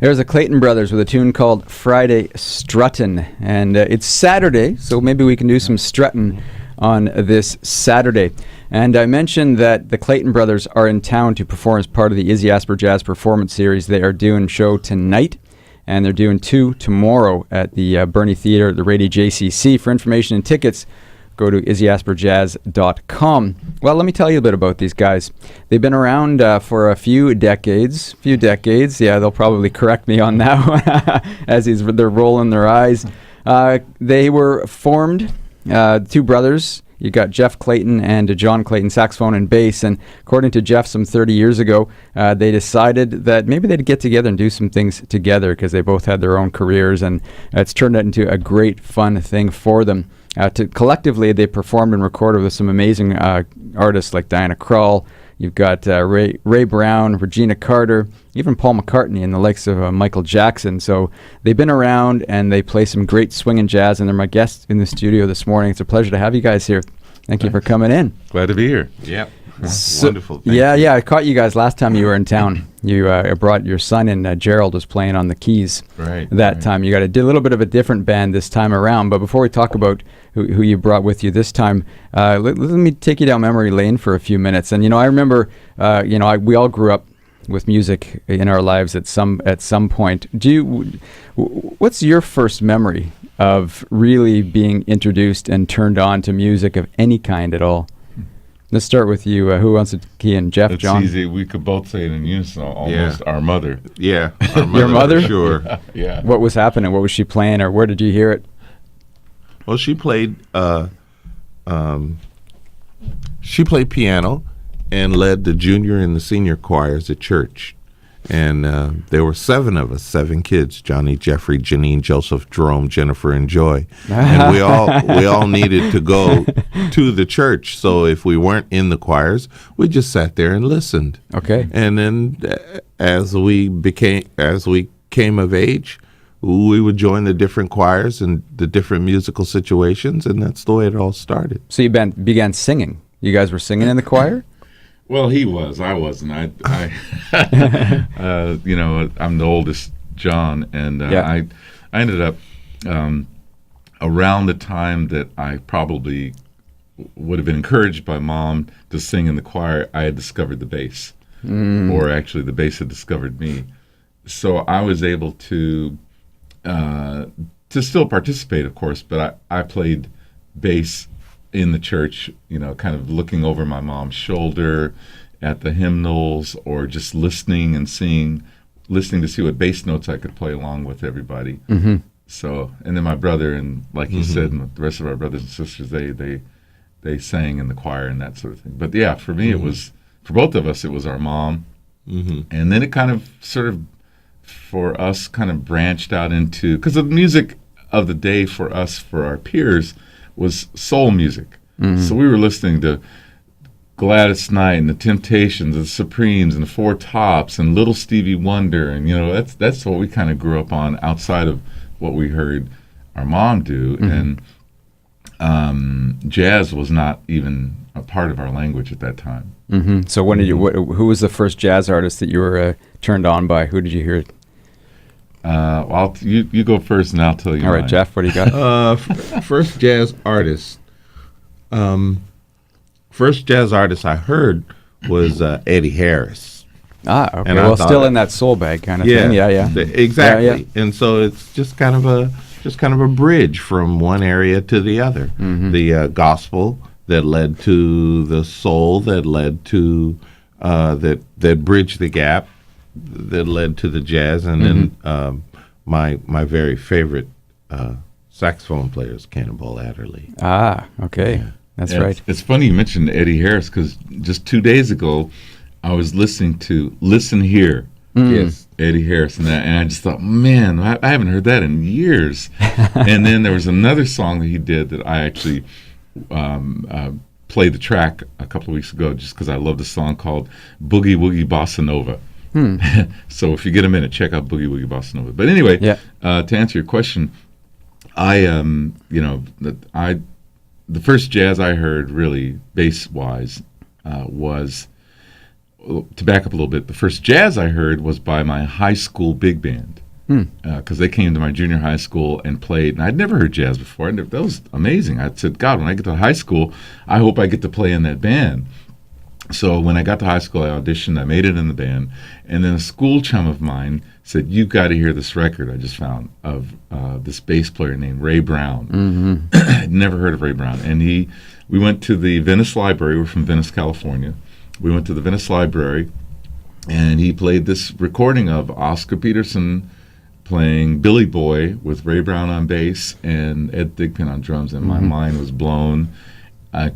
There's the Clayton Brothers with a tune called Friday Struttin'. And it's Saturday, so maybe we can do some strutting on this Saturday. And I mentioned that the Clayton Brothers are in town to perform as part of the Izzy Asper Jazz Performance Series. They are doing a show tonight, and they're doing 2 tomorrow at the Bernie Theatre at the Rady JCC. For information and tickets, go to izzyasperjazz.com. Well, let me tell you a bit about these guys. They've been around for a few decades. Yeah, they'll probably correct me on that as they're rolling their eyes. They were formed, 2 brothers. You got Jeff Clayton and John Clayton, saxophone and bass. And according to Jeff, some 30 years ago, they decided that maybe they'd get together and do some things together because they both had their own careers, and it's turned out into a great, fun thing for them. Collectively, they performed and recorded with some amazing artists like Diana Krall. You've got Ray Brown, Regina Carter, even Paul McCartney and the likes of Michael Jackson. So they've been around and they play some great swinging jazz, and they're my guests in the studio this morning. It's a pleasure to have you guys here. Thank you for coming in. Glad to be here. Yep. Wonderful. Yeah. I caught you guys last time you were in town. You brought your son in. Gerald was playing on the keys that time. You did a little bit of a different band this time around. But before we talk about who you brought with you this time, let me take you down memory lane for a few minutes. And I remember, we all grew up with music in our lives at some point. What's your first memory of really being introduced and turned on to music of any kind at all? Let's start with you. Who wants to key in? Jeff, it's John? It's easy. We could both say it in unison, almost. Our mother. Yeah. Our mother, your mother? Sure. Yeah. What was happening? What was she playing, or where did you hear it? Well, she played piano and led the junior and the senior choirs at church. And there were 7 of us, 7 kids: Johnny, Jeffrey, Janine, Joseph, Jerome, Jennifer, and Joy. And we all needed to go to the church. So if we weren't in the choirs, we just sat there and listened. Okay. And then as we came of age, we would join the different choirs and the different musical situations, and that's the way it all started. So you began singing. You guys were singing in the choir? Well, he was. I wasn't. I I'm the oldest, John, and I ended up around the time that I probably would have been encouraged by Mom to sing in the choir. I had discovered the bass, or actually, the bass had discovered me. So I was able to still participate, of course, but I played bass in the church, kind of looking over my mom's shoulder at the hymnals, or just listening to see what bass notes I could play along with everybody. Mm-hmm. So, and then my brother and, like you said, and the rest of our brothers and sisters, they sang in the choir and that sort of thing. But yeah, for me, it was, for both of us, it was our mom. Mm-hmm. And then it kind of for us, kind of branched out into, because the music of the day for us, for our peers, was soul music. Mm-hmm. So we were listening to Gladys Knight and the Temptations, and the Supremes, and the Four Tops, and Little Stevie Wonder, and that's what we kind of grew up on outside of what we heard our mom do. Mm-hmm. And jazz was not even a part of our language at that time. Mm-hmm. So when did who was the first jazz artist that you were turned on by? Who did you hear? You go first, and I'll tell you. All right, mine. Jeff, what do you got? First jazz artist. First jazz artist I heard was Eddie Harris. Ah, okay. And still in that soul bag kind of thing. Yeah. Exactly. Yeah. And so it's just kind of a bridge from one area to the other. Mm-hmm. The gospel that led to the soul, that led to that bridged the gap, that led to the jazz, and then my very favorite saxophone player is Cannonball Adderley. Ah, okay. Yeah. That's right. It's funny you mentioned Eddie Harris, because just 2 days ago, I was listening to Listen Here. Yes, Eddie Harris, and I just thought, man, I haven't heard that in years. And then there was another song that he did that I actually played the track a couple of weeks ago, just because I love the song, called Boogie Woogie Bossa Nova. So if you get a minute, check out Boogie Woogie Bossa Nova. But anyway, to answer your question, the first jazz I heard, really bass-wise, was to back up a little bit, the first jazz I heard was by my high school big band. Because they came to my junior high school and played, and I'd never heard jazz before. That was amazing. I said, God, when I get to high school, I hope I get to play in that band. So when I got to high school, I auditioned. I made it in the band, and then a school chum of mine said, "You've got to hear this record I just found of this bass player named Ray Brown." I'd never heard of Ray Brown, and we went to the Venice Library. We're from Venice, California. We went to the Venice Library, and he played this recording of Oscar Peterson playing Billy Boy with Ray Brown on bass and Ed Thigpen on drums, and my mind was blown.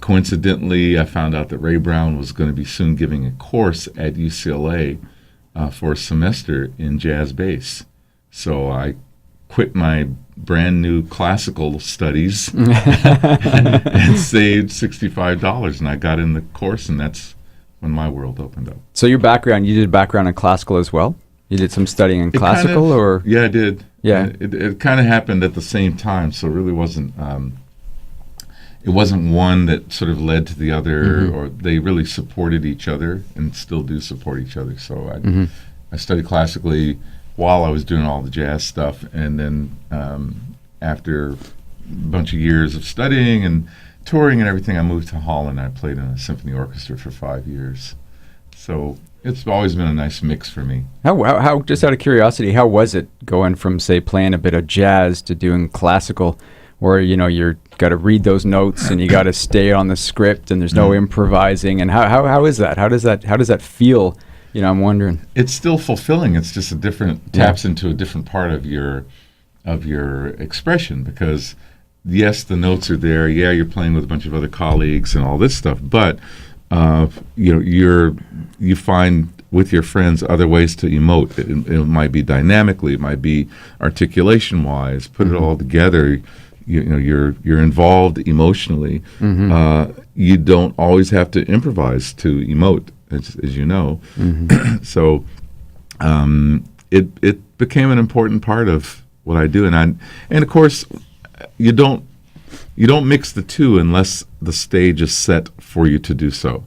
Coincidentally, I found out that Ray Brown was going to be soon giving a course at UCLA for a semester in jazz bass. So I quit my brand new classical studies and saved $65, and I got in the course, and that's when my world opened up. So your background, you did a background in classical as well? You did some studying in classical, or? Yeah, I did. Yeah. It kind of happened at the same time, so it really wasn't, it wasn't one that sort of led to the other, or they really supported each other and still do support each other. So I studied classically while I was doing all the jazz stuff, and then after a bunch of years of studying and touring and everything, I moved to Holland. I played in a symphony orchestra for 5 years. So it's always been a nice mix for me. How just out of curiosity, how was it going from, say, playing a bit of jazz to doing classical, where, you know, you're got to read those notes and you got to stay on the script and there's no improvising, and how is that? How does that feel? You know, I'm wondering. It's still fulfilling. It's just a different taps into a different part of your expression, because yes, the notes are there. Yeah, you're playing with a bunch of other colleagues and all this stuff, but you know, you find with your friends other ways to emote. It might be dynamically, it might be articulation wise. Put it all together. You know, you're involved emotionally. You don't always have to improvise to emote, as you know. So it became an important part of what I do, and of course you don't mix the two unless the stage is set for you to do so.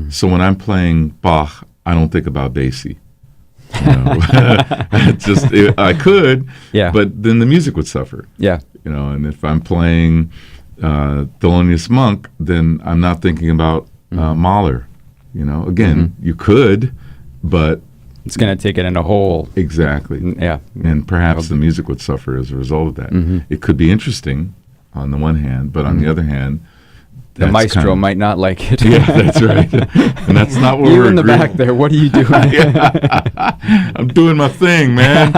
So when I'm playing Bach, I don't think about Basie. You know? I could, but then the music would suffer. Yeah. You know, and if I'm playing Thelonious Monk, then I'm not thinking about Mahler. You know, again, you could, but it's going to take it in a whole. Exactly. Yeah. And perhaps the music would suffer as a result of that. It could be interesting on the one hand, but on the other hand, the maestro might not like it. Yeah, that's right. And that's not what we're in the agreeing. back there, what are you doing? I'm doing my thing, man.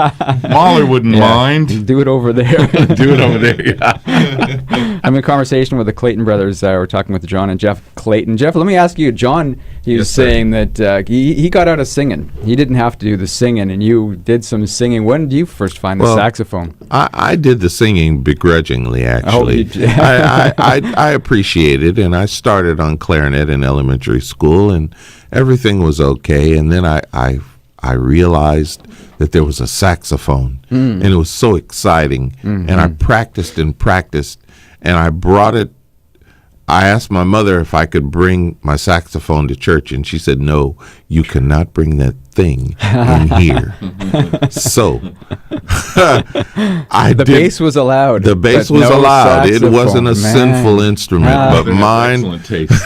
Mahler wouldn't mind. Do it over there. Do it over there, yeah. I'm in conversation with the Clayton Brothers. We're talking with John and Jeff Clayton. Jeff, let me ask you, John, he was saying that he got out of singing. He didn't have to do the singing, and you did some singing. When did you first find the saxophone? I did the singing begrudgingly, actually. I appreciate it, and I started on clarinet in elementary school, and everything was okay. And then I realized that there was a saxophone, and it was so exciting. And I practiced, and I brought it. I asked my mother if I could bring my saxophone to church, and she said, "No, you cannot bring that thing in here." So the bass was allowed. The bass was allowed. It wasn't a sinful instrument, but mine. Excellent taste.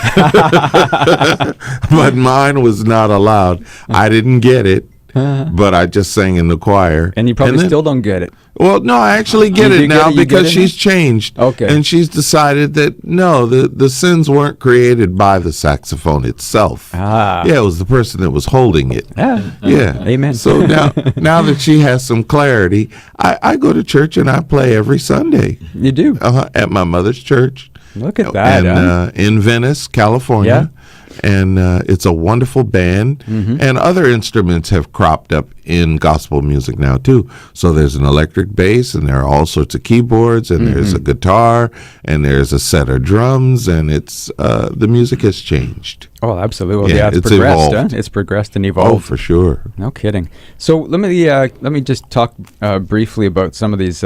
But mine was not allowed. I didn't get it. But I just sang in the choir. And you probably still don't get it. Well, no, I actually get it now because she's changed. Okay. And she's decided that, no, the sins weren't created by the saxophone itself. Yeah, it was the person that was holding it. Yeah. Amen. So now that she has some clarity, I go to church and I play every Sunday. You do? At my mother's church. Look at that. And in Venice, California. And it's a wonderful band. And other instruments have cropped up in gospel music now, too. So there's an electric bass, and there are all sorts of keyboards, and there's a guitar, and there's a set of drums, and it's the music has changed. Oh, absolutely. Yeah, it's progressed. Huh? It's progressed and evolved. Oh, for sure. No kidding. So let me just talk briefly about some of these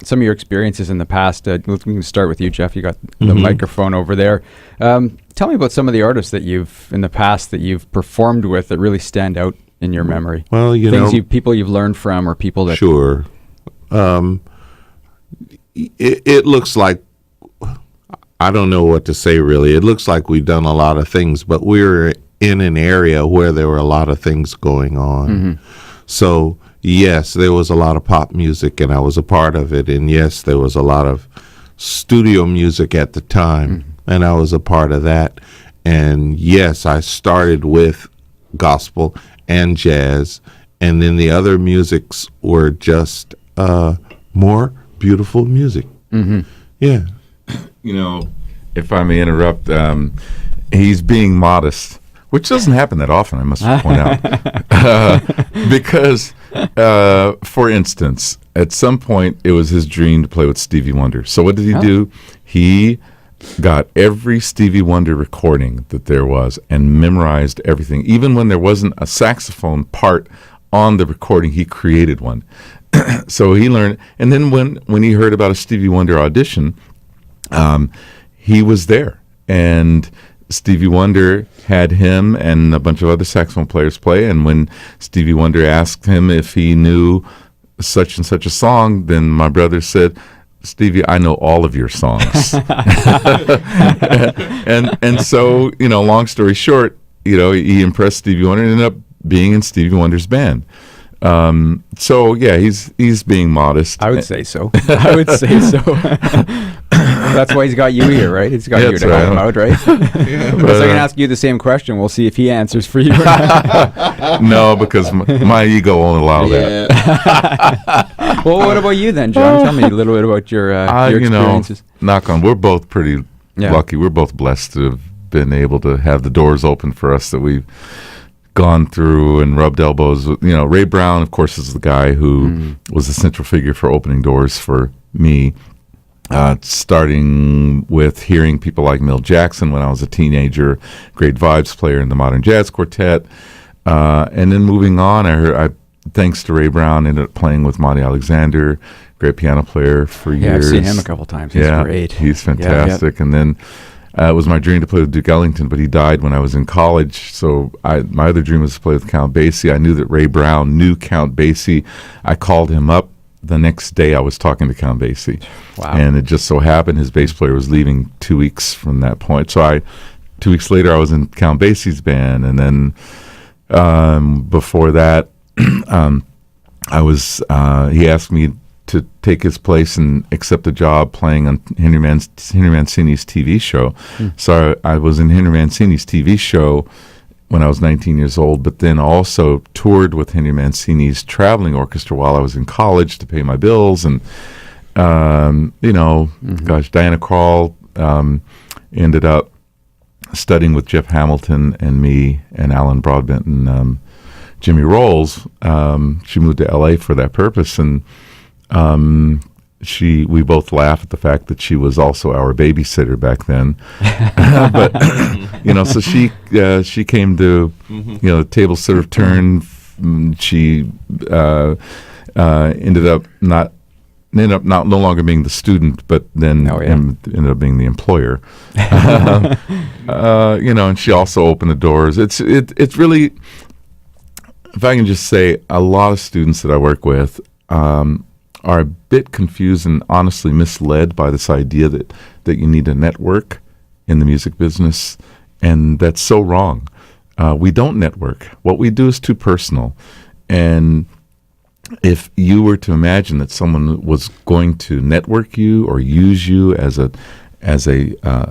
some of your experiences in the past. We can start with you, Jeff. You got the microphone over there. Tell me about some of the artists that you've in the past that you've performed with that really stand out in your memory. Well, people you've learned from, or people that sure. It looks like, I don't know what to say really. It looks like we've done a lot of things, but we're in an area where there were a lot of things going on. So yes, there was a lot of pop music, and I was a part of it. And yes, there was a lot of studio music at the time, and I was a part of that. And yes, I started with gospel and jazz, and then the other musics were just more beautiful music. Yeah. If I may interrupt, he's being modest, which doesn't happen that often, I must point out. Because, for instance, at some point, it was his dream to play with Stevie Wonder. So what did he do? He got every Stevie Wonder recording that there was and memorized everything. Even when there wasn't a saxophone part on the recording, he created one. So he learned. And then when he heard about a Stevie Wonder audition, he was there. And Stevie Wonder had him and a bunch of other saxophone players play. And when Stevie Wonder asked him if he knew such and such a song, then my brother said, Stevie, I know all of your songs. and so, long story short, he impressed Stevie Wonder and ended up being in Stevie Wonder's band. So yeah, he's being modest. I would say so. That's why he's got you here, right? He's got you to help him out, right? So I can ask you the same question. We'll see if he answers for you. No, because my ego won't allow that. Well, what about you then, John? Tell me a little bit about your experiences. Knock on. We're both pretty lucky. We're both blessed to have been able to have the doors open for us that we've gone through and rubbed elbows with. Ray Brown, of course, is the guy who was the central figure for opening doors for me. Starting with hearing people like Milt Jackson when I was a teenager, great vibes player in the Modern Jazz Quartet, and then moving on, I thanks to Ray Brown, ended up playing with Monty Alexander, great piano player for years. I've seen him a couple times. He's great. He's fantastic. And then it was my dream to play with Duke Ellington, but he died when I was in college. So my other dream was to play with Count Basie. I knew that Ray Brown knew Count Basie. I called him up. The next day I was talking to Count Basie. Wow. And it just so happened his bass player was leaving 2 weeks from that point. So 2 weeks later I was in Count Basie's band. And then before that, he asked me to take his place and accept a job playing on Henry Mancini's TV show. So I was in Henry Mancini's TV show when I was 19 years old, but then also toured with Henry Mancini's traveling orchestra while I was in college to pay my bills. And, Diana Krall ended up studying with Jeff Hamilton and me and Alan Broadbent and Jimmy Rolls. She moved to L.A. for that purpose, and we both laugh at the fact that she was also our babysitter back then. But so she came to the table sort of turned. She ended up no longer being the student, but then ended up being the employer. And she also opened the doors. It's really, if I can just say, a lot of students that I work with are a bit confused and honestly misled by this idea that you need a network in the music business, and that's so wrong. We don't network. What we do is too personal. And if you were to imagine that someone was going to network you or use you as a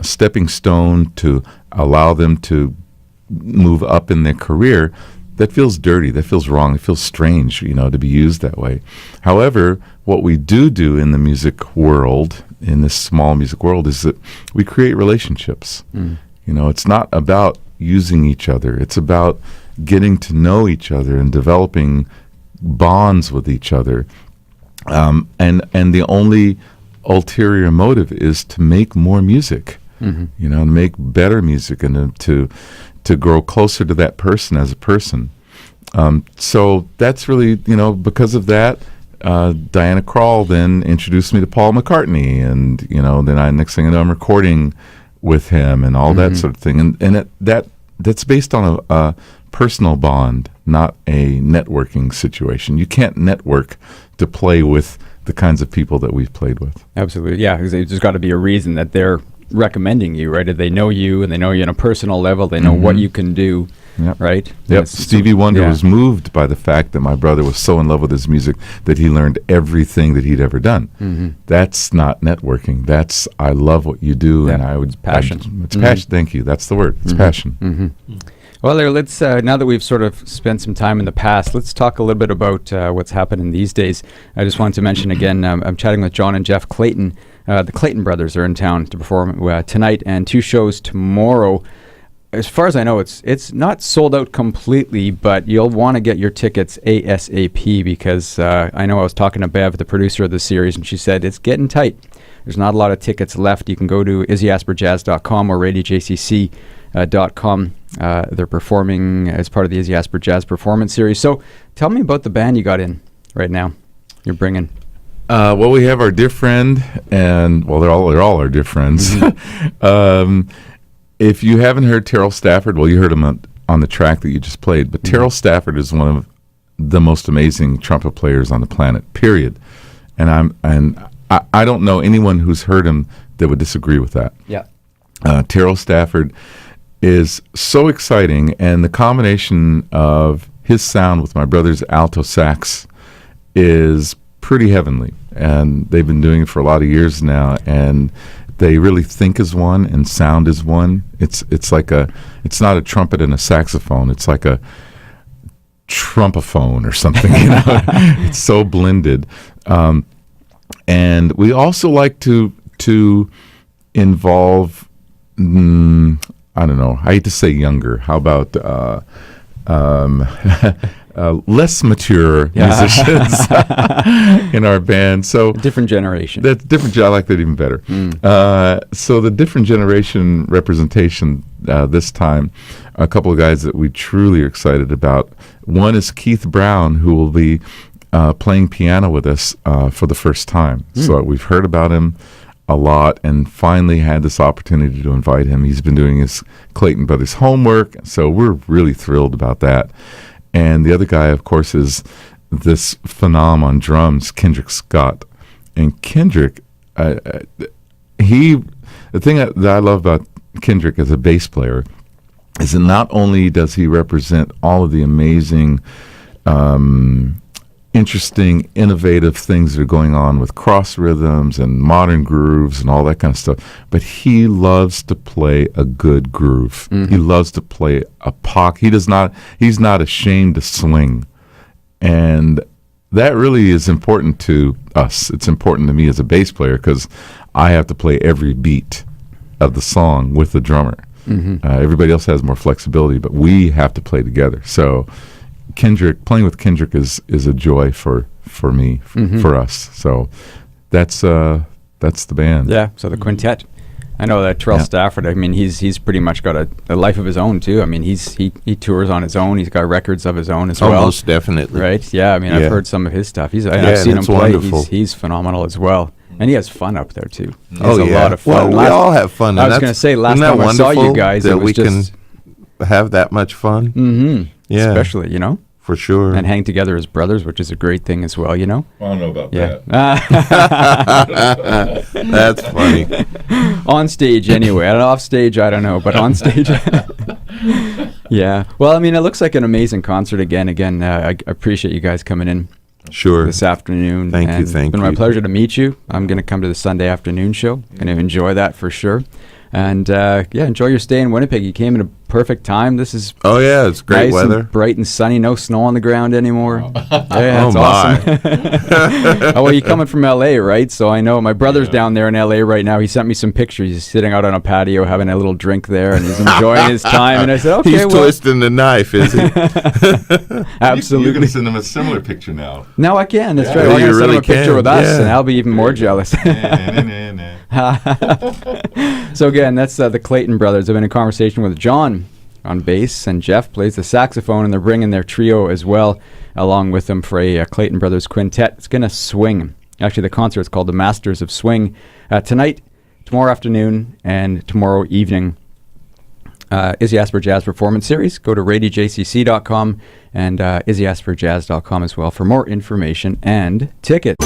stepping stone to allow them to move up in their career, that feels dirty, that feels wrong, it feels strange, to be used that way. However, what we do in the music world, in this small music world, is that we create relationships. It's not about using each other, it's about getting to know each other and developing bonds with each other. And the only ulterior motive is to make more music, to make better music and to grow closer to that person as a person. So that's really, because of that, Diana Krall then introduced me to Paul McCartney, and then next thing I know, I'm recording with him and all that sort of thing, and that's based on a personal bond, not a networking situation. You can't network to play with the kinds of people that we've played with. Absolutely, yeah, because there's got to be a reason that they're recommending you, right? If they know you and they know you on a personal level, they know what you can do, right? Yep. Stevie Wonder was moved by the fact that my brother was so in love with his music that he learned everything that he'd ever done. That's not networking. That's, I love what you do, and it's passion. It's passion. Thank you. That's the word. It's passion. Well, Larry, let's now that we've sort of spent some time in the past, let's talk a little bit about what's happening these days. I just wanted to mention again, I'm chatting with John and Jeff Clayton. The Clayton Brothers are in town to perform tonight and 2 shows tomorrow. As far as I know, it's not sold out completely, but you'll want to get your tickets ASAP because I know I was talking to Bev, the producer of the series, and she said it's getting tight. There's not a lot of tickets left. You can go to izzyasperjazz.com or radiojcc.com. They're performing as part of the Izzy Asper Jazz Performance series. So tell me about the band you got in right now. You're bringing. Well, we have our dear friend, and they're all our dear friends. If you haven't heard Terrell Stafford, you heard him on the track that you just played. But Terrell Stafford is one of the most amazing trumpet players on the planet. Period. And I don't know anyone who's heard him that would disagree with that. Yeah. Terrell Stafford is so exciting, and the combination of his sound with my brother's alto sax is pretty heavenly, and they've been doing it for a lot of years now, and they really think as one and sound as one. It's like it's not a trumpet and a saxophone, it's like a trumpophone or something. It's so blended. And we also like to involve I don't know, I hate to say younger, how about less mature musicians in our band. So different generation. That's different. I like that even better. So the different generation representation this time, a couple of guys that we truly are excited about. One is Keith Brown, who will be playing piano with us for the first time. So we've heard about him a lot and finally had this opportunity to invite him. He's been doing his Clayton Brothers homework, so we're really thrilled about that. And the other guy, of course, is this phenom on drums, Kendrick Scott. And Kendrick, the thing that I love about Kendrick as a bass player is that not only does he represent all of the amazing, interesting, innovative things that are going on with cross rhythms and modern grooves and all that kind of stuff, but he loves to play a good groove. He loves to play a pock. He's not ashamed to swing. And that really is important to us. It's important to me as a bass player because I have to play every beat of the song with the drummer. Everybody else has more flexibility, but we have to play together. So playing with Kendrick is a joy for me, for us. So that's the band. Yeah. So the quintet. I know that Terrell Stafford. I mean, he's pretty much got a life of his own too. I mean, he tours on his own. He's got records of his own as well. Most definitely. Right. Yeah. I mean, I've heard some of his stuff. I've seen him play. He's phenomenal as well. And he has fun up there too. He has a lot of fun. Well, we all have fun. I was going to say last time I saw you guys, it was just have that much fun. Yeah, especially for sure, and hang together as brothers, which is a great thing as well. I don't know about that. That's funny. On stage, anyway. Off stage, I don't know, but on stage. Yeah. Well, I mean, it looks like an amazing concert again. I appreciate you guys coming in. Sure. This afternoon. Thank you. It's been my pleasure to meet you. I'm going to come to the Sunday afternoon show. Going to enjoy that for sure. And enjoy your stay in Winnipeg. You came at a perfect time. This is it's great nice weather, and bright and sunny. No snow on the ground anymore. Yeah, that's my. awesome. Well, you're coming from LA, right? So I know my brother's down there in LA right now. He sent me some pictures. He's sitting out on a patio having a little drink there, and he's enjoying his time. And I said, okay, he's twisting the knife, is he? Absolutely. You're going to send him a similar picture now. Now I can. That's right. Yeah, We're going to send really him a picture with us, Yeah. and I'll be even more jealous. So again, that's the Clayton Brothers. I've been in conversation with John on bass, and Jeff plays the saxophone, and they're bringing their trio as well along with them for a Clayton Brothers quintet. It's going to swing. Actually, the concert is called the Masters of Swing. Tonight, tomorrow afternoon, and tomorrow evening. Izzy Asper Jazz Performance Series. Go to radyjcc.com and izzyasperjazz.com as well for more information and tickets.